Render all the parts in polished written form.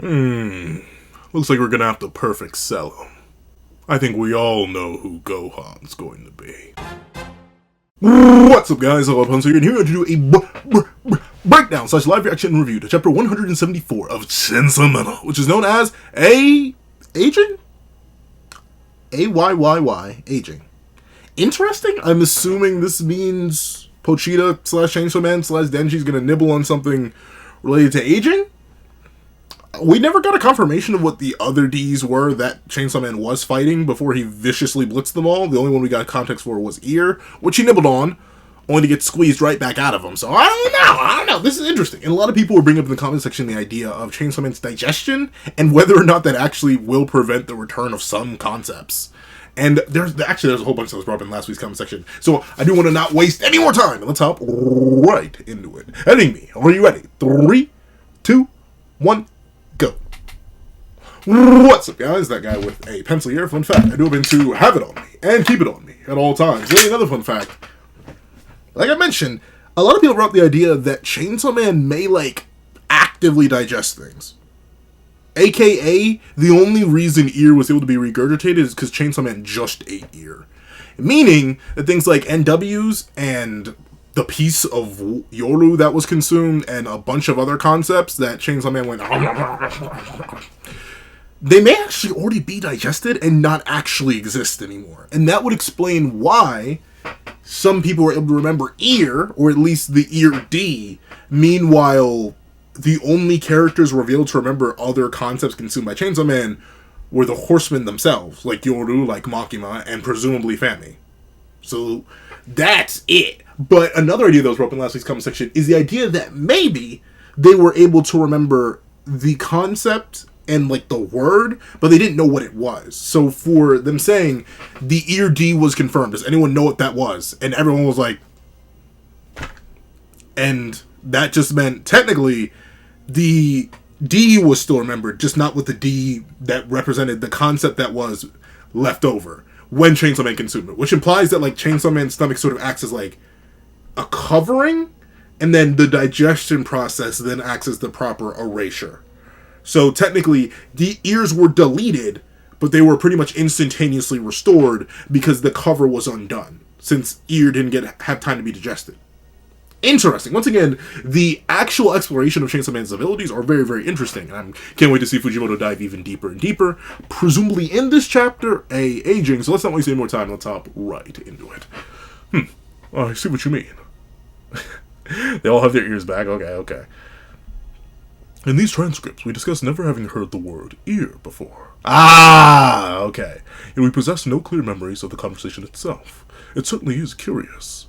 Looks like we're gonna have to perfect sell him. I think we all know who Gohan's going to be. What's up, guys? Hello, Punz here, and here to do a breakdown / live reaction review to chapter 174 of Chainsaw Man, which is known as Aging? A-Y-Y-Y, Aging. Interesting. I'm assuming this means Pochita / Chainsaw Man / Denji's gonna nibble on something related to aging. We never got a confirmation of what the other Ds were that Chainsaw Man was fighting before he viciously blitzed them all. The only one we got context for was Ear, which he nibbled on, only to get squeezed right back out of him. So I don't know. This is interesting. And a lot of people were bringing up in the comment section the idea of Chainsaw Man's digestion and whether or not that actually will prevent the return of some concepts. And there's a whole bunch that was brought up in last week's comment section. So I do want to not waste any more time. Let's hop right into it. Heading me. Are you ready? 3, 2, 1. Go. What's up, guys? That guy with a pencil here. Fun fact, I do happen to have it on me and keep it on me at all times. And another fun fact, like I mentioned, a lot of people brought up the idea that Chainsaw Man may, actively digest things. AKA, the only reason Ear was able to be regurgitated is because Chainsaw Man just ate Ear. Meaning that things like NWs and the piece of Yoru that was consumed and a bunch of other concepts that Chainsaw Man went, they may actually already be digested and not actually exist anymore. And that would explain why some people were able to remember Ear, or at least the Ear D. Meanwhile, the only characters revealed to remember other concepts consumed by Chainsaw Man were the Horsemen themselves, like Yoru, like Makima, and presumably Fami. So that's it. But another idea that was brought up in last week's comment section is the idea that maybe they were able to remember the concept and the word, but they didn't know what it was. So for them saying the Ear D was confirmed, does anyone know what that was? And everyone was like, and that just meant technically the D was still remembered, just not with the D that represented the concept that was left over when Chainsaw Man consumed it, which implies that Chainsaw Man's stomach sort of acts as a covering, and then the digestion process then acts as the proper erasure. So technically, the ears were deleted, but they were pretty much instantaneously restored because the cover was undone, since Ear didn't have time to be digested. Interesting. Once again, the actual exploration of Chainsaw Man's abilities are very, very interesting, and I can't wait to see Fujimoto dive even deeper and deeper, presumably in this chapter, aging. So let's not waste any more time. Let's hop right into it. I see what you mean. They all have their ears back. Okay. In these transcripts, we discuss never having heard the word ear before. Okay. And we possess no clear memories of the conversation itself. It certainly is curious.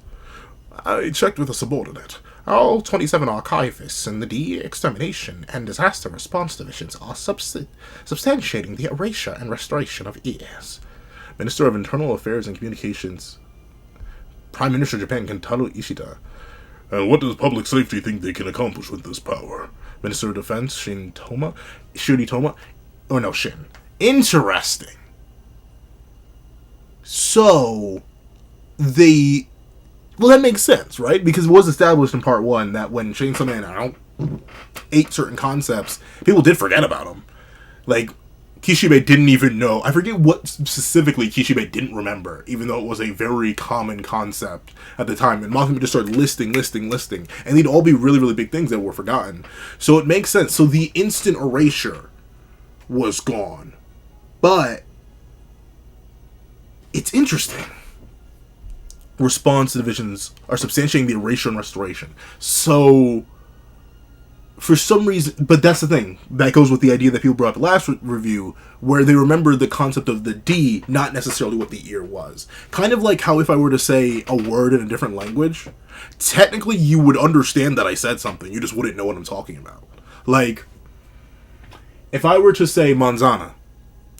I checked with a subordinate. All 27 archivists in the De-Extermination and Disaster Response Divisions are substantiating the erasure and restoration of ears. Minister of Internal Affairs and Communications, Prime Minister of Japan Kentaro Ishida. And what does public safety think they can accomplish with this power? Minister of Defense Shin. Interesting. So, that makes sense, right? Because it was established in part 1 that when Chainsaw Man ate certain concepts, people did forget about them. Kishibe didn't even know. I forget what specifically Kishibe didn't remember, even though it was a very common concept at the time. And Makima just started listing. And they'd all be really, really big things that were forgotten. So it makes sense. So the instant erasure was gone. But it's interesting. Response divisions are substantiating the erasure and restoration. So for some reason, but that's the thing. That goes with the idea that people brought up last review, where they remember the concept of the D, not necessarily what the ear was. Kind of like how if I were to say a word in a different language, technically you would understand that I said something, you just wouldn't know what I'm talking about. If I were to say manzana,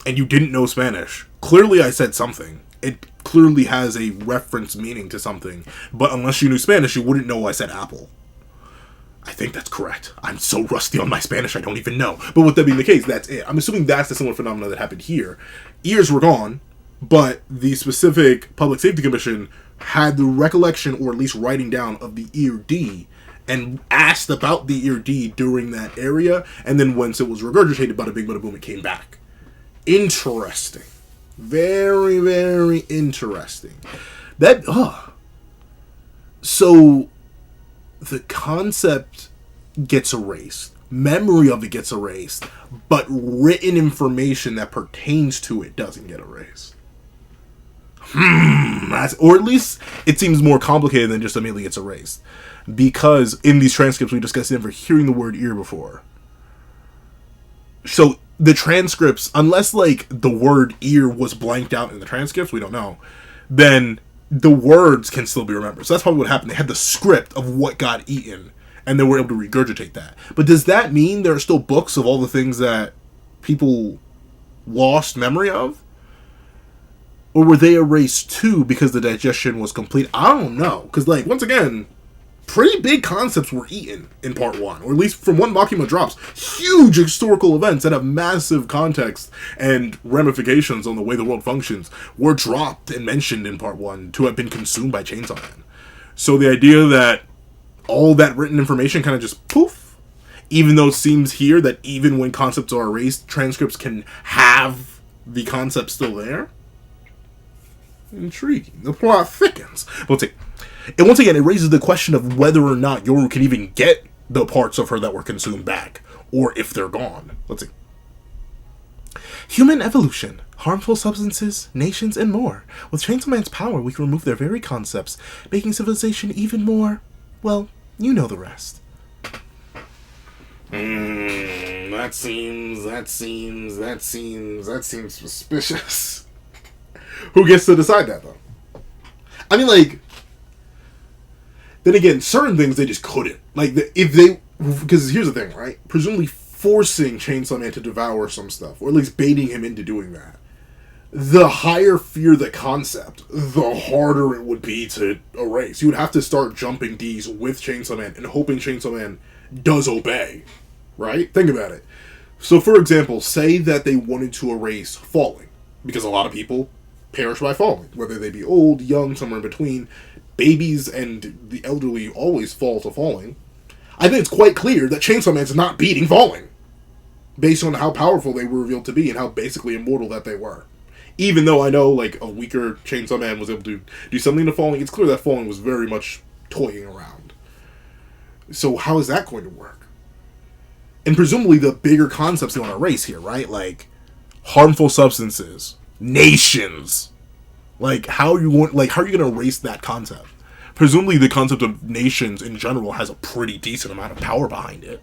and you didn't know Spanish, clearly I said something. It clearly has a reference meaning to something, but unless you knew Spanish, you wouldn't know I said apple. I think that's correct. I'm so rusty on my Spanish, I don't even know. But with that being the case, that's it. I'm assuming that's the similar phenomenon that happened here. Ears were gone, but the specific Public Safety Commission had the recollection, or at least writing down, of the ear D, and asked about the ear D during that area, and then once it was regurgitated, bada bing, bada boom, it came back. Interesting. Very, very interesting. So, the concept gets erased. Memory of it gets erased. But written information that pertains to it doesn't get erased. Or at least it seems more complicated than just immediately gets erased. Because in these transcripts we discussed never hearing the word ear before. So the transcripts, unless like the word ear was blanked out in the transcripts, we don't know, then the words can still be remembered. So that's probably what happened. They had the script of what got eaten, and they were able to regurgitate that. But does that mean there are still books of all the things that people lost memory of? Or were they erased too because the digestion was complete? I don't know. Because, like, once again, pretty big concepts were eaten in part 1. Or at least from what Makima drops. Huge historical events that have massive context and ramifications on the way the world functions were dropped and mentioned in part 1 to have been consumed by Chainsaw Man. So the idea that all that written information kind of just poof, even though it seems here that even when concepts are erased, transcripts can have the concept still there. Intriguing. The plot thickens. Let's see. And once again, it raises the question of whether or not Yoru can even get the parts of her that were consumed back, or if they're gone. Let's see. Human evolution, harmful substances, nations, and more. With Chainsaw Man's power, we can remove their very concepts, making civilization even more, well, you know the rest. That seems suspicious. Who gets to decide that, though? I mean, like, then again, certain things they just couldn't. Like, because here's the thing, right? Presumably forcing Chainsaw Man to devour some stuff, or at least baiting him into doing that. The higher fear the concept, the harder it would be to erase. You would have to start jumping D's with Chainsaw Man and hoping Chainsaw Man does obey, right? Think about it. So, for example, say that they wanted to erase falling, because a lot of people perish by falling, whether they be old, young, somewhere in between. Babies and the elderly always fall to falling. I think it's quite clear that Chainsaw Man's not beating falling, based on how powerful they were revealed to be and how basically immortal that they were. Even though I know, like, a weaker Chainsaw Man was able to do something to falling, it's clear that falling was very much toying around. So how is that going to work? And presumably the bigger concepts they want to erase here, right? Like, harmful substances, nations. Like, how are you going to erase that concept? Presumably the concept of nations in general has a pretty decent amount of power behind it.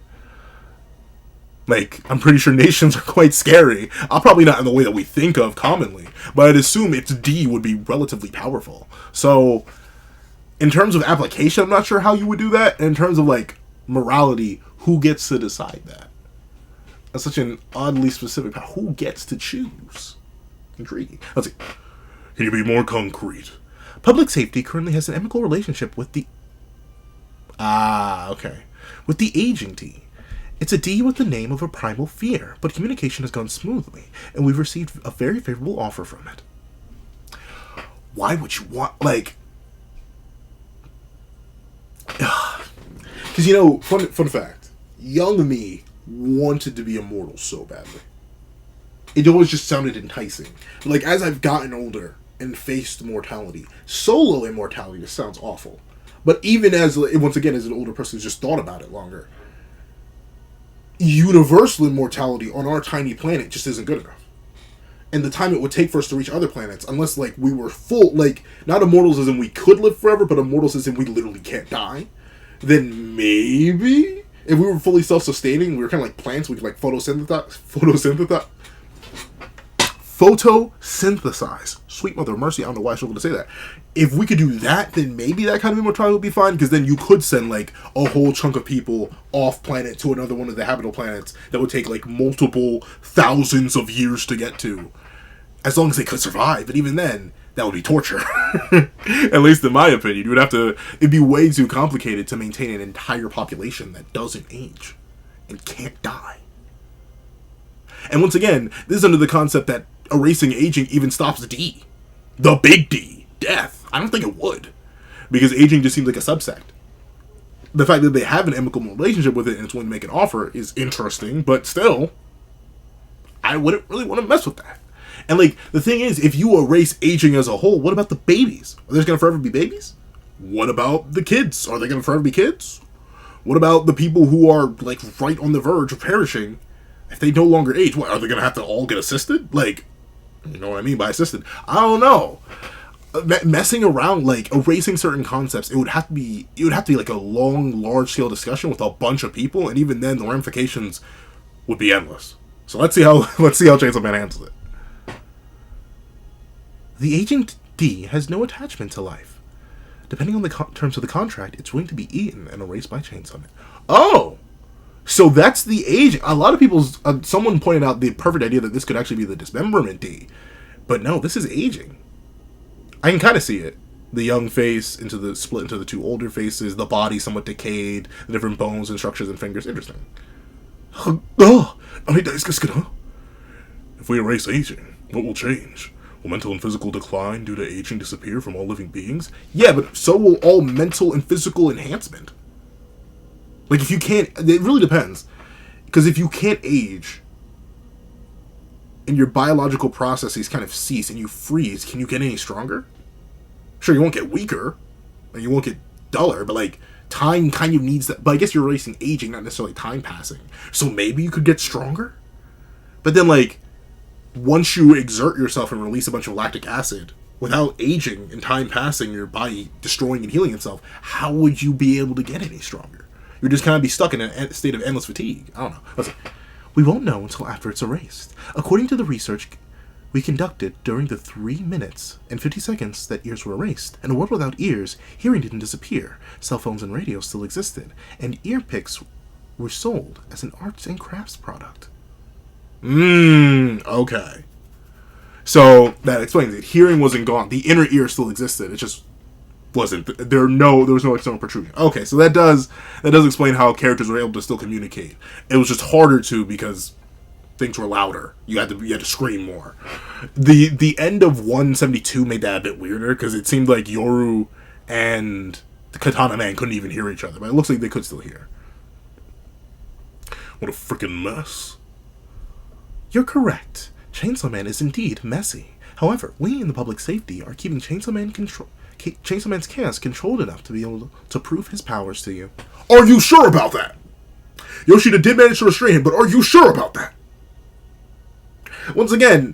Like, I'm pretty sure nations are quite scary. Probably not in the way that we think of commonly, but I'd assume its D would be relatively powerful. So, in terms of application, I'm not sure how you would do that. In terms of, like, morality, who gets to decide that? That's such an oddly specific power. Who gets to choose? Intriguing. Let's see. Can you be more concrete? Public safety currently has an amicable relationship with the... with the aging D. It's a D with the name of a primal fear, but communication has gone smoothly, and we've received a very favorable offer from it. Why would you want, like... Because, you know, fun fact, young me wanted to be immortal so badly. It always just sounded enticing. Like, as I've gotten older and faced mortality, solo immortality just sounds awful. But even as, once again, as an older person who's just thought about it longer, universal immortality on our tiny planet just isn't good enough. And the time it would take for us to reach other planets, unless, like, we were full, like, not immortals as in we could live forever, but immortals as in we literally can't die, then maybe, if we were fully self-sustaining, we were kind of like plants, we could, like, photosynthesize. Sweet mother of mercy, I don't know why I struggled to say that. If we could do that, then maybe that kind of immortality would be fine, because then you could send, like, a whole chunk of people off planet to another one of the habitable planets that would take, like, multiple thousands of years to get to. As long as they could survive, but even then, that would be torture. At least in my opinion. It'd be way too complicated to maintain an entire population that doesn't age and can't die. And once again, this is under the concept that erasing aging even stops D. The big D. Death. I don't think it would. Because aging just seems like a subsect. the fact that they have an amicable relationship with it and it's willing to make an offer is interesting, but still, I wouldn't really want to mess with that. And like, the thing is, if you erase aging as a whole, what about the babies? Are there going to forever be babies? What about the kids? Are they going to forever be kids? What about the people who are like right on the verge of perishing if they no longer age? What, are they going to have to all get assisted? Like, you know what I mean by assisted? I don't know. Messing around, like erasing certain concepts, it would have to be like a long, large scale discussion with a bunch of people, and even then the ramifications would be endless. So let's see how Chainsaw Man handles it. The agent D has no attachment to life. Depending on the terms of the contract, it's willing to be eaten and erased by Chainsaw Man. Oh, so that's the aging. A lot of people's someone pointed out the perfect idea that this could actually be the dismemberment D, but no, this is aging. I can kind of see it. The young face split into the two older faces, the body somewhat decayed, the different bones and structures and fingers. Interesting. If we erase aging, what will change? Will mental and physical decline due to aging disappear from all living beings? Yeah, but so will all mental and physical enhancement. Like, if you can't... It really depends. Because if you can't age, and your biological processes kind of cease and you freeze, can you get any stronger? Sure, you won't get weaker, and you won't get duller, but like, time kind of needs that. But I guess you're erasing aging, not necessarily time passing. So maybe you could get stronger? But then, like, once you exert yourself and release a bunch of lactic acid, without aging and time passing, your body destroying and healing itself, how would you be able to get any stronger? You're just kind of be stuck in a state of endless fatigue. I don't know. Listen. We won't know until after it's erased. According to the research we conducted during the 3 minutes and 50 seconds that ears were erased, in a world without ears, hearing didn't disappear. Cell phones and radios still existed, and ear picks were sold as an arts and crafts product. Okay. So that explains it. Hearing wasn't gone. The inner ear still existed. It just wasn't there. There was no external protrusion. Okay, so that does explain how characters were able to still communicate. It was just harder to because things were louder. You had to scream more. The end of 172 made that a bit weirder because it seemed like Yoru and the Katana Man couldn't even hear each other, but it looks like they could still hear. What a freaking mess! You're correct. Chainsaw Man is indeed messy. However, we in the public safety are keeping Chainsaw Man's chaos controlled enough to be able to prove his powers to you. Are you sure about that? Yoshida did manage to restrain him, but are you sure about that? Once again,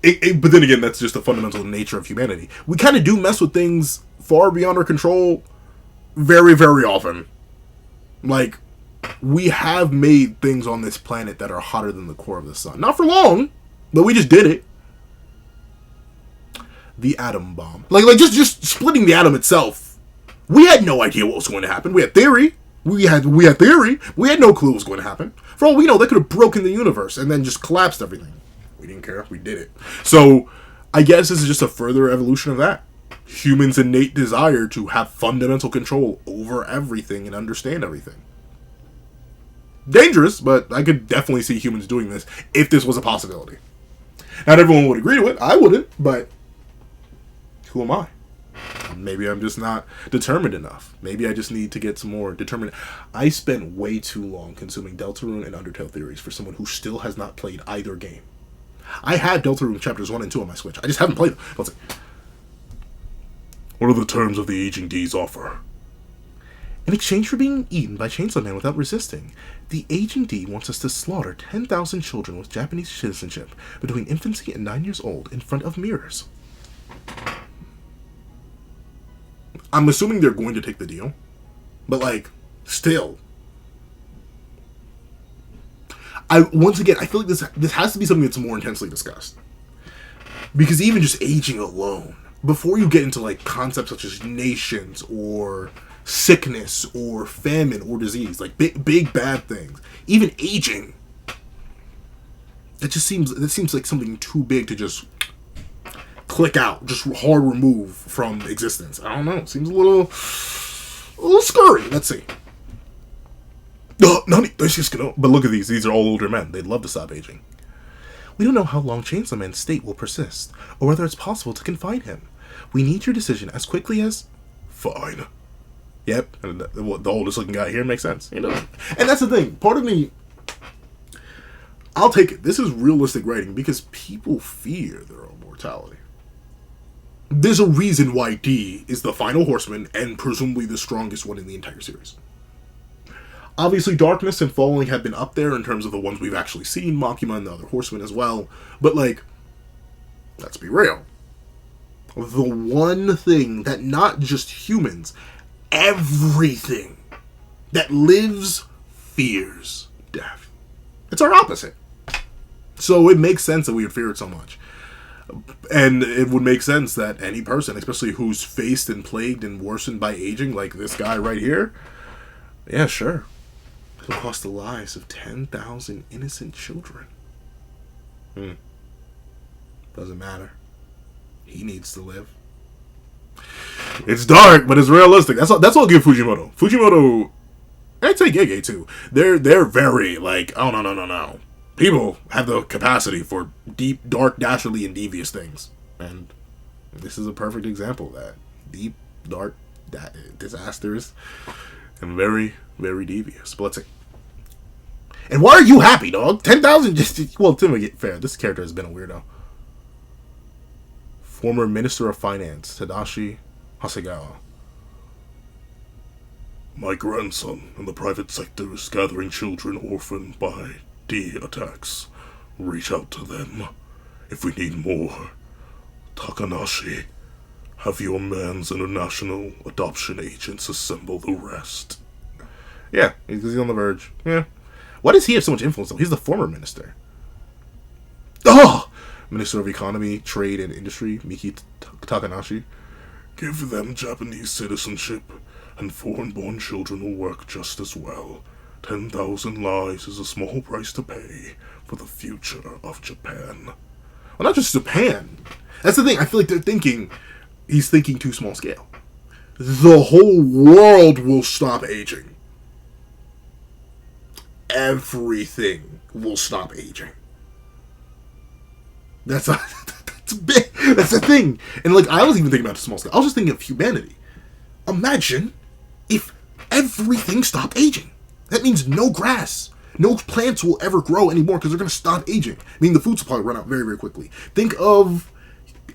but then again, that's just the fundamental nature of humanity. We kind of do mess with things far beyond our control very, very often. Like, we have made things on this planet that are hotter than the core of the sun. Not for long, but we just did it. The atom bomb. Like just splitting the atom itself. We had no idea what was going to happen. We had theory. We had theory. We had no clue what was going to happen. For all we know, they could have broken the universe and then just collapsed everything. We didn't care. We did it. So, I guess this is just a further evolution of that. Humans' innate desire to have fundamental control over everything and understand everything. Dangerous, but I could definitely see humans doing this if this was a possibility. Not everyone would agree to it. I wouldn't, but who am I? Maybe I'm just not determined enough. Maybe I just need to get some more determined. I spent way too long consuming Deltarune and Undertale theories for someone who still has not played either game. I had Deltarune chapters 1 and 2 on my Switch. I just haven't played them. Let's see. What are the terms of the Aging D's offer? In exchange for being eaten by Chainsaw Man without resisting, the Aging D wants us to slaughter 10,000 children with Japanese citizenship between infancy and 9 years old in front of mirrors. I'm assuming they're going to take the deal. But, like, still. Once again, I feel like this has to be something that's more intensely discussed. Because even just aging alone, before you get into, like, concepts such as nations or sickness or famine or disease, like, big bad things, even aging, that seems like something too big to just click out, just hard remove from existence. I don't know. It seems a little scurry. Let's see. But look at these. These are all older men. They'd love to stop aging. We don't know how long Chainsaw Man's state will persist, or whether it's possible to confine him. We need your decision as quickly as... Fine. Yep, and the oldest looking guy here makes sense. You know, and that's the thing. Part of me, I'll take it. This is realistic writing because people fear their own mortality. There's a reason why D is the final horseman and presumably the strongest one in the entire series. Obviously, Darkness and Falling have been up there in terms of the ones we've actually seen, Makima and the other horsemen as well. But, like, let's be real. The one thing that not just humans, everything that lives fears death. It's our opposite. So it makes sense that we would fear it so much. And it would make sense that any person, especially who's faced and plagued and worsened by aging, like this guy right here, yeah, sure. It'll cost the lives of 10,000 innocent children. Doesn't matter. He needs to live. It's dark, but it's realistic. That's all I'll give Fujimoto. Fujimoto, I'd say Gege too. They're very like, oh no. People have the capacity for deep, dark, dastardly, and devious things. And this is a perfect example of that. Deep, dark, disasters, and very, very devious. But let's see. And why are you happy, dog? 10,000 just... Well, to be fair, this character has been a weirdo. Former Minister of Finance, Tadashi Hasegawa. My grandson in the private sector is gathering children orphaned by D attacks. Reach out to them if we need more. Takanashi, have your man's international adoption agents assemble the rest. Yeah, he's on the verge. Yeah. Why does he have so much influence though? He's the former minister. Oh! Minister of Economy, Trade, and Industry, Miki Takanashi. Give them Japanese citizenship, and foreign-born children will work just as well. 10,000 lives is a small price to pay for the future of Japan. Well, not just Japan. That's the thing. I feel like he's thinking too small scale. The whole world will stop aging. Everything will stop aging. That's big. That's the thing. And like, I was even thinking about the small scale. I was just thinking of humanity. Imagine if everything stopped aging. That means no grass, no plants will ever grow anymore because they're going to stop aging. I mean, the food supply will run out very, very quickly. Think of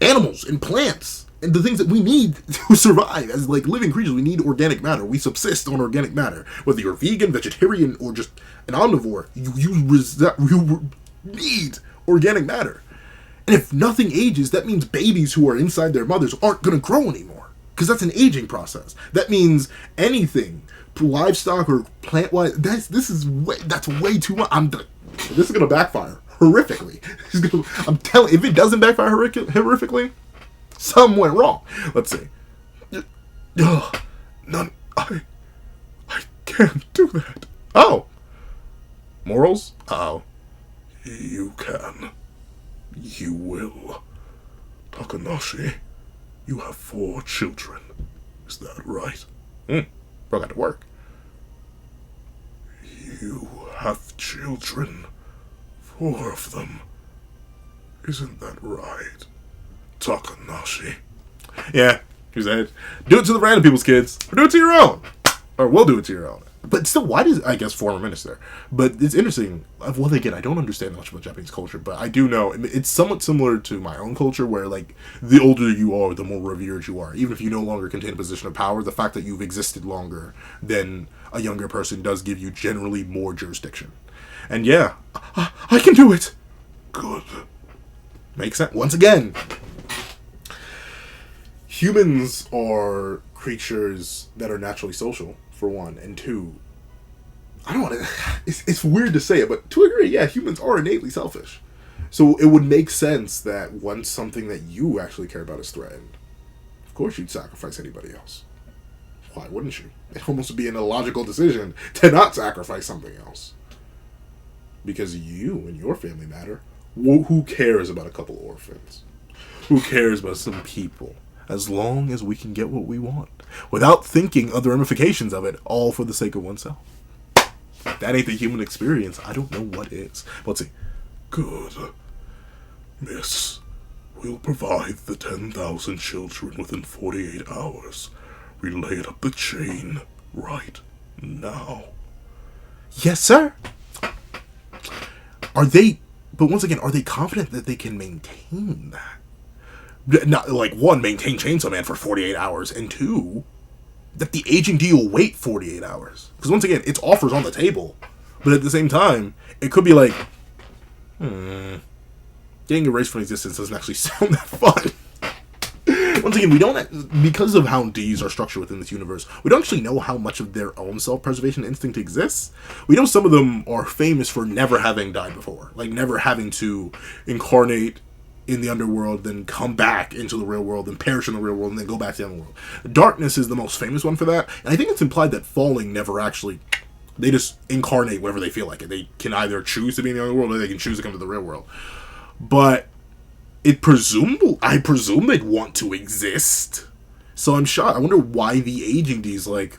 animals and plants and the things that we need to survive as like living creatures. We need organic matter. We subsist on organic matter. Whether you're vegan, vegetarian, or just an omnivore, you need organic matter. And if nothing ages, that means babies who are inside their mothers aren't going to grow anymore because that's an aging process. That means anything, livestock or plant-wise, that's way too much. This is going to backfire horrifically. I'm telling, if it doesn't backfire horrifically, something went wrong. Let's see. I can't do that. Oh. Morals? Oh. You can. You will. Takanashi, you have 4 children. Is that right? Bro got to work. You have children. 4 of them. Isn't that right? Takanashi. Yeah, he said, do it to the random people's kids, or do it to your own. Or we'll do it to your own. But still, why does, I guess, former minister? But it's interesting. Well, again, I don't understand much about Japanese culture, but I do know it's somewhat similar to my own culture, where, like, the older you are, the more revered you are. Even if you no longer contain a position of power, the fact that you've existed longer than a younger person does give you generally more jurisdiction. And yeah, I can do it. Good. Makes sense. Once again, humans are creatures that are naturally social, for one, and 2, I don't want to, it's weird to say it, but to a degree, yeah, humans are innately selfish. So it would make sense that once something that you actually care about is threatened, of course you'd sacrifice anybody else. Why wouldn't you? It almost would be an illogical decision to not sacrifice something else. Because you and your family matter. Who cares about a couple orphans? Who cares about some people? As long as we can get what we want, without thinking of the ramifications of it, all for the sake of oneself. If that ain't the human experience, I don't know what is. But let's see. Good. Miss, we'll provide the 10,000 children within 48 hours. relay up the chain right now. Yes, sir. Are they... But once again, are they confident that they can maintain that? Not, like, one, maintain Chainsaw Man for 48 hours, and two, that the aging D will wait 48 hours. Because once again, its offers on the table. But at the same time, it could be like, getting erased from existence doesn't actually sound that fun. Once again, we don't, because of how Ds are structured within this universe, we don't actually know how much of their own self-preservation instinct exists. We know some of them are famous for never having died before, like never having to incarnate in the underworld, then come back into the real world, and perish in the real world, and then go back to the underworld. Darkness is the most famous one for that, and I think it's implied that Falling never actually, they just incarnate wherever they feel like it. They can either choose to be in the underworld, or they can choose to come to the real world. But I presume they'd want to exist. So I'm shocked. I wonder why the aging D's like...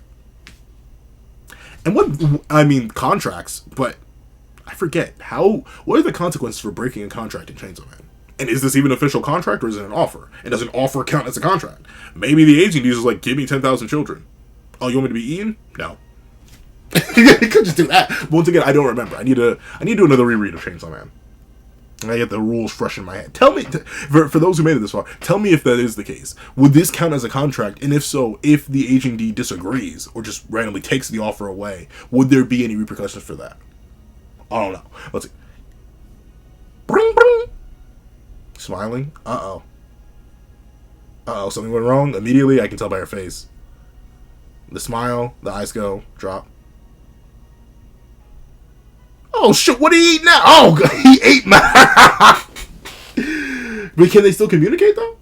And what... I mean, contracts, but I forget. What are the consequences for breaking a contract in Chainsaw Man? And is this even an official contract, or is it an offer? And does an offer count as a contract? Maybe the aging D's is like, give me 10,000 children. Oh, you want me to be eaten? No. You could just do that. But once again, I don't remember. I need to do another reread of Chainsaw Man. I get the rules fresh in my head. Tell me, for those who made it this far, tell me if that is the case. Would this count as a contract? And if so, if the aging D disagrees or just randomly takes the offer away, would there be any repercussions for that? I don't know. Let's see. Bring, bring. Smiling. Uh-oh. Uh-oh, something went wrong. Immediately, I can tell by her face. The smile, the eyes go, drop. Oh, shit, what did he eat now? Oh, he ate my... But can they still communicate, though?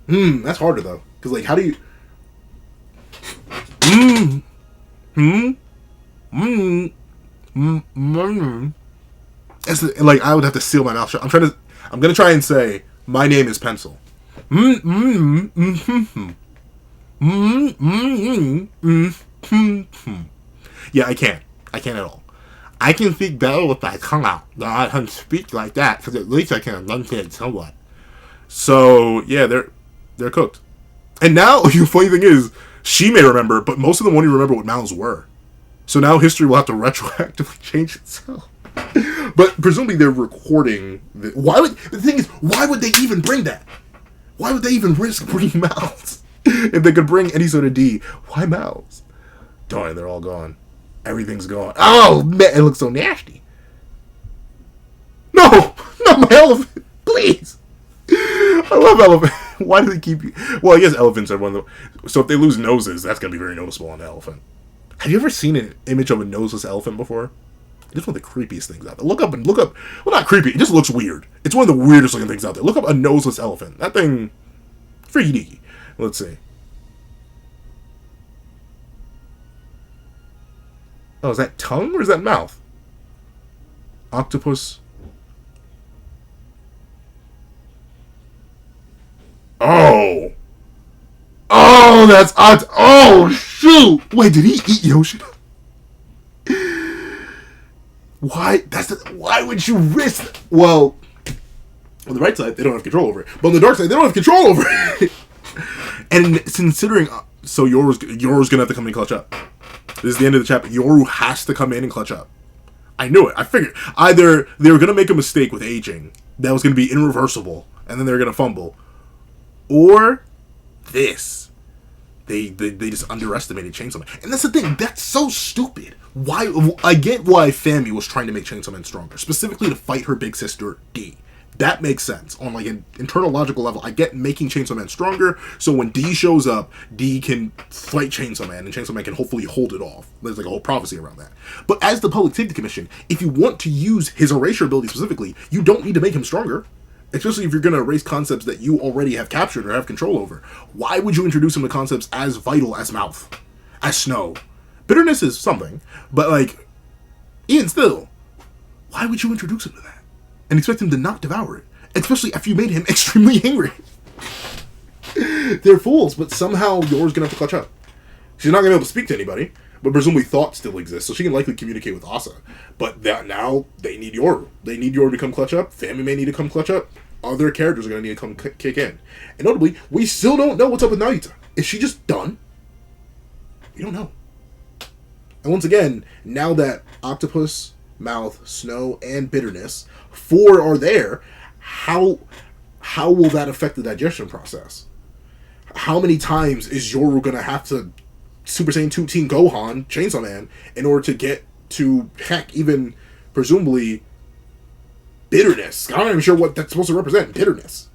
That's harder, though. Because, like, how do you... It's like, I would have to seal my mouth shut. I'm going to try and say, my name is Pencil. Yeah, I can't. I can't at all. I can speak better with my tongue out. I can speak like that, because at least I can enunciate somewhat. So, yeah, they're cooked. And now, the funny thing is, she may remember, but most of them won't even remember what mouths were. So now history will have to retroactively change itself. But presumably they're recording... The thing is, why would they even bring that? Why would they even risk bringing mouths? If they could bring any sort of D, why mouths? Darn, they're all gone. Everything's gone. Oh, man, it looks so nasty. No, not my elephant. Please. I love elephants. Why do they keep you? Well, I guess elephants are one of the... So if they lose noses, that's going to be very noticeable on the elephant. Have you ever seen an image of a noseless elephant before? It's one of the creepiest things out there. Look up. Well, not creepy. It just looks weird. It's one of the weirdest looking things out there. Look up a noseless elephant. That thing... freaky deaky. Let's see. Oh, is that tongue or is that mouth? Octopus. Oh. Oh, that's odd. Oh, shoot. Wait, did he eat Yoshi? Why? Why would you risk that? Well, on the right side, they don't have control over it. But on the dark side, they don't have control over it. And considering... So Yoru's gonna have to come in and clutch up. This is the end of the chapter. Yoru has to come in and clutch up. I knew it. I figured. Either they were going to make a mistake with aging that was going to be irreversible, and then they were going to fumble. Or this. They just underestimated Chainsaw Man. And that's the thing. That's so stupid. Why? I get why Fami was trying to make Chainsaw Man stronger. Specifically to fight her big sister, D. That makes sense. On like an internal logical level, I get making Chainsaw Man stronger, so when D shows up, D can fight Chainsaw Man, and Chainsaw Man can hopefully hold it off. There's like a whole prophecy around that. But as the Public Safety Commission, if you want to use his erasure ability specifically, you don't need to make him stronger. Especially if you're going to erase concepts that you already have captured or have control over. Why would you introduce him to concepts as vital as mouth? As snow? Bitterness is something, but like, even still, why would you introduce him to that? And expect him to not devour it. Especially after you made him extremely angry. They're fools, but somehow Yoru's gonna have to clutch up. She's not gonna be able to speak to anybody, but presumably thought still exists, so she can likely communicate with Asa. But that now, they need Yoru. They need Yoru to come clutch up. Fami may need to come clutch up. Other characters are gonna need to come kick in. And notably, we still don't know what's up with Naruto. Is she just done? You don't know. And once again, now that Octopus, Mouth, Snow, and Bitterness, 4 are there, how will that affect the digestion process? How many times is Yoru gonna have to Super Saiyan 2 Team Gohan, Chainsaw Man, in order to get to, heck, even presumably Bitterness? I'm not even sure what that's supposed to represent, Bitterness.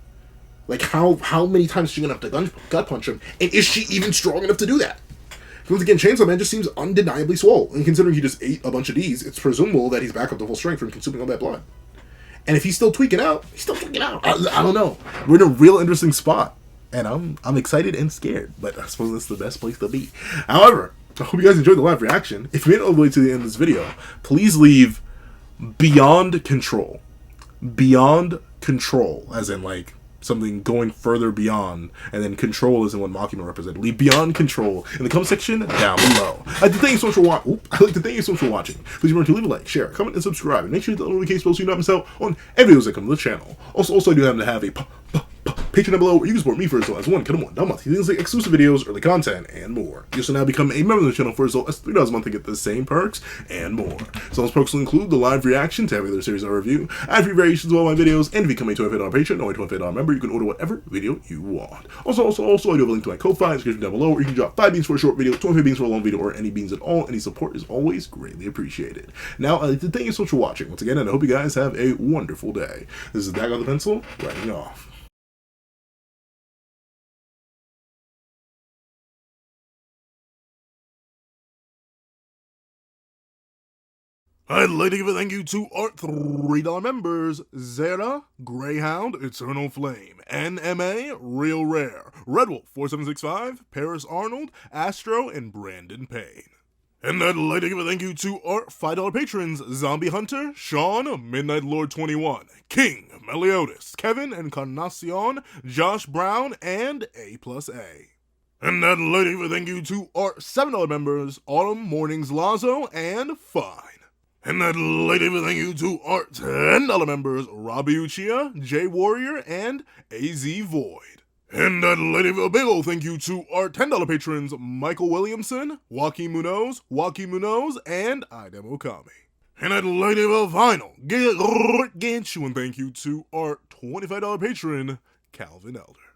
Like, how many times is she gonna have to gut punch him? And is she even strong enough to do that? Once again, Chainsaw Man just seems undeniably swole. And considering he just ate a bunch of Ds, it's presumable that he's back up to full strength from consuming all that blood. And if he's still tweaking out, he's still tweaking out. I don't know. We're in a real interesting spot. And I'm excited and scared. But I suppose that's the best place to be. However, I hope you guys enjoyed the live reaction. If you made it all the way to the end of this video, please leave beyond control. Beyond control. As in, like, something going further beyond, and then control isn't what Makima represented. Leave beyond control in the comment section down below. I'd like to thank you so much for watching. Please remember to leave a like, share, comment, and subscribe, and make sure you hit the notification bell so you don't miss out on every videos that come to the channel. Also, I do happen to have a Patreon down below where you can support me for as low as $1 a month. Things like exclusive videos, early content, and more. You also now become a member of the channel for as low as $3 a month to get the same perks and more. So those perks will include the live reaction to every other series I review, ad-free variations of all my videos, and if you become a $25 Patreon or a $25 member, you can order whatever video you want. Also, I do have a link to my Ko-Fi in the description down below where you can drop 5 beans for a short video, 25 beans for a long video, or any beans at all. Any support is always greatly appreciated. Now, I'd like to thank you so much for watching once again, and I hope you guys have a wonderful day. This is Dag on the Pencil, writing off. I'd like to give a thank you to our $3 members, Zera, Greyhound, Eternal Flame, NMA, Real Rare, Redwolf 4765, Paris Arnold, Astro, and Brandon Payne. And I'd like to give a thank you to our $5 patrons, Zombie Hunter, Sean, Midnight Lord 21, King, Meliodas, Kevin, Encarnacion, Josh Brown, and A+A. And I'd like to give a thank you to our $7 members, Autumn, Mornings Lazo, and Fine. And I'd like to give a thank you to our $10 members, Robbie Uchiha, Jay Warrior, and AZ Void. And I'd like to give a big ol' thank you to our $10 patrons, Michael Williamson, Joaquin Munoz, and Idem Okami. And I'd like to give a final gargantuan thank you to our $25 patron, Calvin Elder.